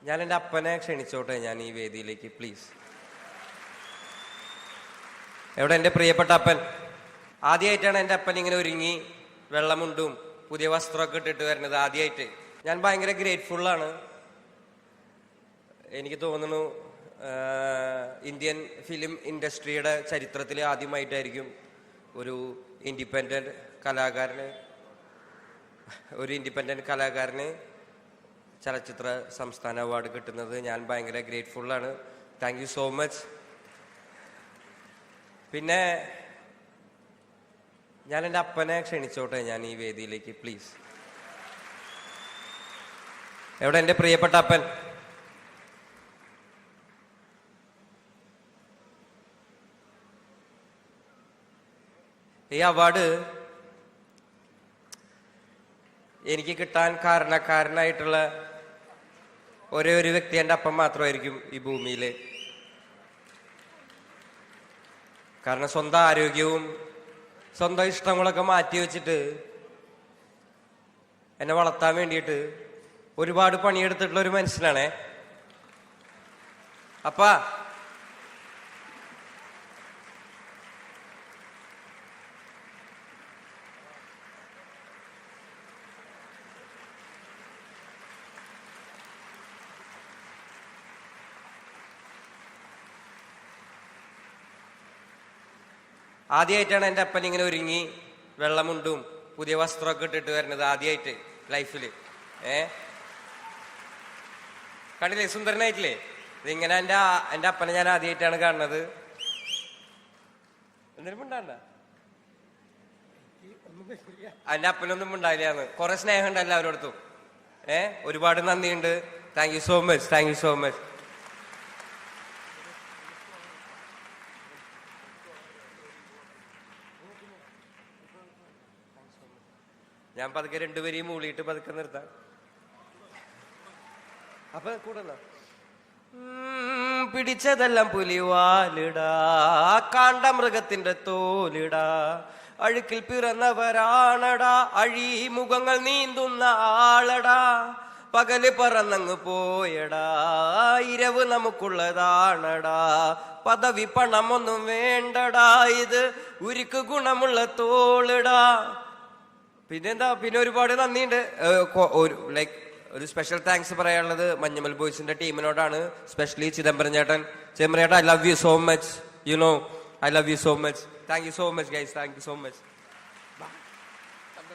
ഞാൻ എൻ്റെ അപ്പനെ ക്ഷണിച്ചോട്ടെ ഞാൻ ഈ വേദിയിലേക്ക് പ്ലീസ്. എവിടെ എൻ്റെ പ്രിയപ്പെട്ട അപ്പൻ? ആദ്യമായിട്ടാണ് എൻ്റെ അപ്പൻ ഇങ്ങനെ ഒരുങ്ങി വെള്ളമുണ്ടും പുതിയ വസ്ത്രമൊക്കെ ഇട്ടിട്ട് വരുന്നത് ആദ്യമായിട്ട്. ഞാൻ ഭയങ്കര ഗ്രേറ്റ്ഫുള്ളാണ്. എനിക്ക് തോന്നുന്നു ഇന്ത്യൻ ഫിലിം ഇൻഡസ്ട്രിയുടെ ചരിത്രത്തിൽ ആദ്യമായിട്ടായിരിക്കും ഒരു ഇൻഡിപെൻഡൻറ്റ് കലാകാരന് ചലച്ചിത്ര സംസ്ഥാന അവാർഡ് കിട്ടുന്നത്. ഞാൻ ഭയങ്കര ഗ്രേറ്റ്ഫുള്ളാണ്. Thank you so much. പിന്നെ ഞാൻ എൻ്റെ അപ്പനെ ക്ഷണിച്ചോട്ടെ ഞാൻ ഈ വേദിയിലേക്ക് പ്ലീസ്. എവിടെ എൻ്റെ പ്രിയപ്പെട്ട അപ്പൻ? ഈ അവാർഡ് എനിക്ക് കിട്ടാൻ കാരണക്കാരനായിട്ടുള്ള ഒരേ ഒരു വ്യക്തി എൻ്റെ അപ്പം മാത്രമായിരിക്കും ഈ ഭൂമിയിൽ. കാരണം സ്വന്തം ആരോഗ്യവും സ്വന്തം ഇഷ്ടങ്ങളൊക്കെ മാറ്റി വെച്ചിട്ട് എന്നെ വളർത്താൻ വേണ്ടിയിട്ട് ഒരുപാട് പണിയെടുത്തിട്ടുള്ള ഒരു മനുഷ്യനാണേ അപ്പാ. ആദ്യമായിട്ടാണ് എൻ്റെ അപ്പൻ ഇങ്ങനെ ഒരുങ്ങി വെള്ളമുണ്ടും പുതിയ വസ്ത്രമൊക്കെ ഇട്ടിട്ട് വരുന്നത് ആദ്യമായിട്ട് ലൈഫിൽ. കണ്ടില്ലേ, സുന്ദരനായിട്ടില്ലേ? ഇതിങ്ങനെ എൻ്റെ അപ്പനെ ഞാൻ ആദ്യമായിട്ടാണ് കാണുന്നത്. എന്തെങ്കിലും ഉണ്ടാണ്ട എൻ്റെ അപ്പനൊന്നും ഉണ്ടായില്ലാന്ന്. കുറെ സ്നേഹമുണ്ട് എല്ലാവരോടത്തും. ഒരുപാട് നന്ദിയുണ്ട്. Thank you so much. Thank you so much. ഞാൻ പതുക്കെ രണ്ടുപേരെയും മൂളിയിട്ട് പതുക്കെ നിർത്താം. അപ്പൊ കൂടല്ല. പിടിച്ചതെല്ലാം പുലിവാലിടാ, കാണ്ട മൃഗത്തിന്റെ തോലിടാ, അഴുക്കിൽ പിറന്നവരാണടാ, അഴിമുഖങ്ങൾ നീന്തുന്ന ആളടാ, പകല് പറന്നങ്ങ് പോയടാ, ഇരവ് നമുക്കുള്ളതാണടാ, പദവി പണമൊന്നും വേണ്ടടാ, ഇത് ഉരുക്ക് ഗുണമുള്ള തോളിടാ. പിന്നെന്താ, പിന്നെ ഒരുപാട് നന്ദിയുണ്ട്. ഒരു സ്പെഷ്യൽ താങ്ക്സ് പറയാനുള്ളത് മഞ്ഞുമൽ ബോയ്സിന്റെ ടീമിനോടാണ്, സ്പെഷ്യലി ചിദംബരം ചേട്ടൻ. I love you so much. You know I love you so much. Thank you so much guys. Thank you so much.